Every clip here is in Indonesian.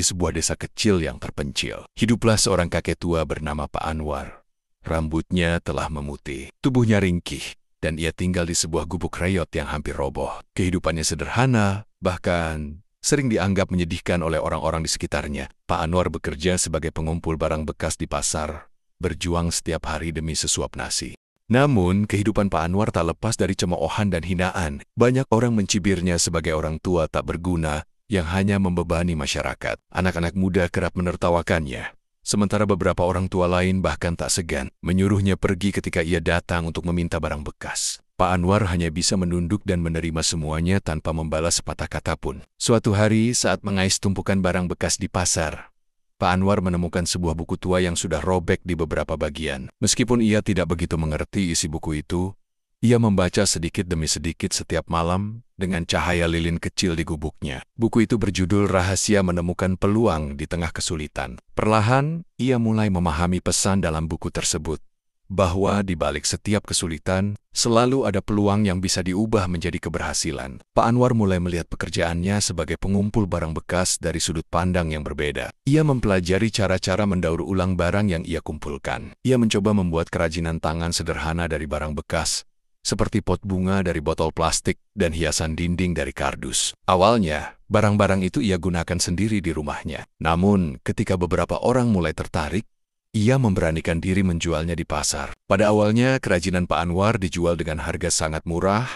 di sebuah desa kecil yang terpencil. Hiduplah seorang kakek tua bernama Pak Anwar. Rambutnya telah memutih, tubuhnya ringkih, dan ia tinggal di sebuah gubuk reyot yang hampir roboh. Kehidupannya sederhana, bahkan sering dianggap menyedihkan oleh orang-orang di sekitarnya. Pak Anwar bekerja sebagai pengumpul barang bekas di pasar, berjuang setiap hari demi sesuap nasi. Namun, kehidupan Pak Anwar tak lepas dari cemoohan dan hinaan. Banyak orang mencibirnya sebagai orang tua tak berguna yang hanya membebani masyarakat. Anak-anak muda kerap menertawakannya. Sementara beberapa orang tua lain bahkan tak segan menyuruhnya pergi ketika ia datang untuk meminta barang bekas. Pak Anwar hanya bisa menunduk dan menerima semuanya tanpa membalas sepatah kata pun. Suatu hari saat mengais tumpukan barang bekas di pasar, Pak Anwar menemukan sebuah buku tua yang sudah robek di beberapa bagian. Meskipun ia tidak begitu mengerti isi buku itu, ia membaca sedikit demi sedikit setiap malam dengan cahaya lilin kecil di gubuknya. Buku itu berjudul Rahasia Menemukan Peluang di Tengah Kesulitan. Perlahan, ia mulai memahami pesan dalam buku tersebut, bahwa di balik setiap kesulitan, selalu ada peluang yang bisa diubah menjadi keberhasilan. Pak Anwar mulai melihat pekerjaannya sebagai pengumpul barang bekas dari sudut pandang yang berbeda. Ia mempelajari cara-cara mendaur ulang barang yang ia kumpulkan. Ia mencoba membuat kerajinan tangan sederhana dari barang bekas, seperti pot bunga dari botol plastik dan hiasan dinding dari kardus. Awalnya, barang-barang itu ia gunakan sendiri di rumahnya. Namun, ketika beberapa orang mulai tertarik, ia memberanikan diri menjualnya di pasar. Pada awalnya, kerajinan Pak Anwar dijual dengan harga sangat murah,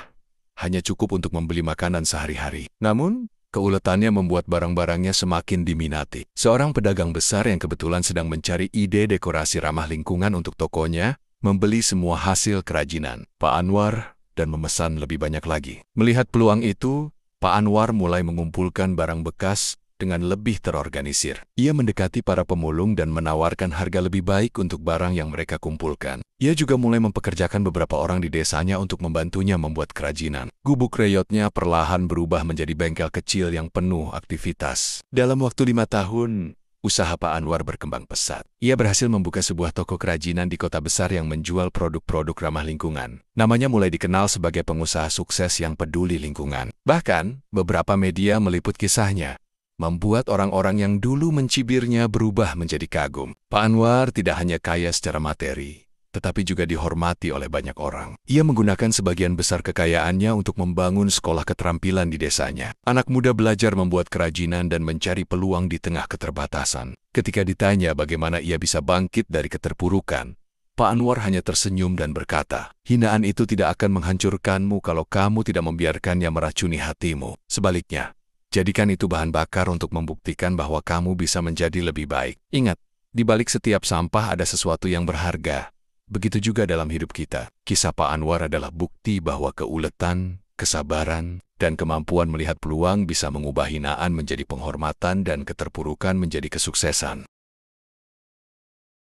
hanya cukup untuk membeli makanan sehari-hari. Namun, keuletannya membuat barang-barangnya semakin diminati. Seorang pedagang besar yang kebetulan sedang mencari ide dekorasi ramah lingkungan untuk tokonya, membeli semua hasil kerajinan Pak Anwar dan memesan lebih banyak lagi. Melihat peluang itu, Pak Anwar mulai mengumpulkan barang bekas dengan lebih terorganisir. Ia mendekati para pemulung dan menawarkan harga lebih baik untuk barang yang mereka kumpulkan. Ia juga mulai mempekerjakan beberapa orang di desanya untuk membantunya membuat kerajinan. Gubuk reyotnya perlahan berubah menjadi bengkel kecil yang penuh aktivitas. Dalam waktu 5 tahun, usaha Pak Anwar berkembang pesat. Ia berhasil membuka sebuah toko kerajinan di kota besar yang menjual produk-produk ramah lingkungan. Namanya mulai dikenal sebagai pengusaha sukses yang peduli lingkungan. Bahkan, beberapa media meliput kisahnya, membuat orang-orang yang dulu mencibirnya berubah menjadi kagum. Pak Anwar tidak hanya kaya secara materi, tetapi juga dihormati oleh banyak orang. Ia menggunakan sebagian besar kekayaannya untuk membangun sekolah keterampilan di desanya. Anak muda belajar membuat kerajinan dan mencari peluang di tengah keterbatasan. Ketika ditanya bagaimana ia bisa bangkit dari keterpurukan, Pak Anwar hanya tersenyum dan berkata, "Hinaan itu tidak akan menghancurkanmu kalau kamu tidak membiarkannya meracuni hatimu. Sebaliknya, jadikan itu bahan bakar untuk membuktikan bahwa kamu bisa menjadi lebih baik." Ingat, di balik setiap sampah ada sesuatu yang berharga. Begitu juga dalam hidup kita. Kisah Pak Anwar adalah bukti bahwa keuletan, kesabaran, dan kemampuan melihat peluang bisa mengubah hinaan menjadi penghormatan dan keterpurukan menjadi kesuksesan.